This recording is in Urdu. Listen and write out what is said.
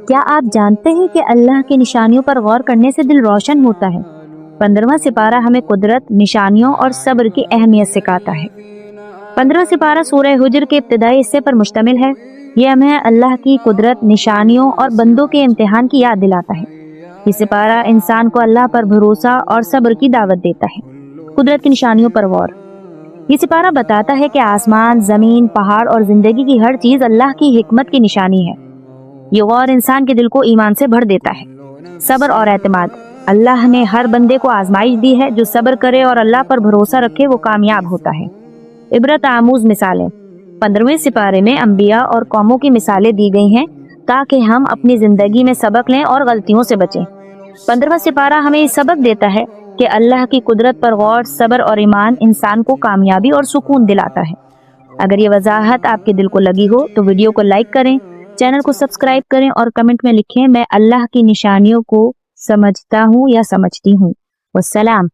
کیا آپ جانتے ہیں کہ اللہ کی نشانیوں پر غور کرنے سے دل روشن ہوتا ہے؟ 15واں سپارہ ہمیں قدرت، نشانیوں اور صبر کی اہمیت سکھاتا ہے۔ 15واں سپارہ سورہ حجر کے ابتدائی حصے پر مشتمل ہے۔ یہ ہمیں اللہ کی قدرت، نشانیوں اور بندوں کے امتحان کی یاد دلاتا ہے۔ یہ سپارہ انسان کو اللہ پر بھروسہ اور صبر کی دعوت دیتا ہے۔ قدرت کی نشانیوں پر غور۔ یہ سپارہ بتاتا ہے کہ آسمان، زمین، پہاڑ اور زندگی کی ہر چیز اللہ کی حکمت کی نشانی ہے۔ یہ غور انسان کے دل کو ایمان سے بھر دیتا ہے۔ صبر اور اعتماد۔ اللہ نے ہر بندے کو آزمائش دی ہے، جو صبر کرے اور اللہ پر بھروسہ رکھے وہ کامیاب ہوتا ہے۔ عبرت آموز مثالیں۔ 15ویں سپارے میں انبیاء اور قوموں کی مثالیں دی گئی ہیں تاکہ ہم اپنی زندگی میں سبق لیں اور غلطیوں سے بچیں۔ 15واں سپارہ ہمیں یہ سبق دیتا ہے کہ اللہ کی قدرت پر غور، صبر اور ایمان انسان کو کامیابی اور سکون دلاتا ہے۔ اگر یہ وضاحت آپ کے دل کو لگی ہو تو ویڈیو کو لائک کریں، چینل کو سبسکرائب کریں اور کمنٹ میں لکھیں میں اللہ کی نشانیوں کو سمجھتا ہوں یا سمجھتی ہوں۔ والسلام۔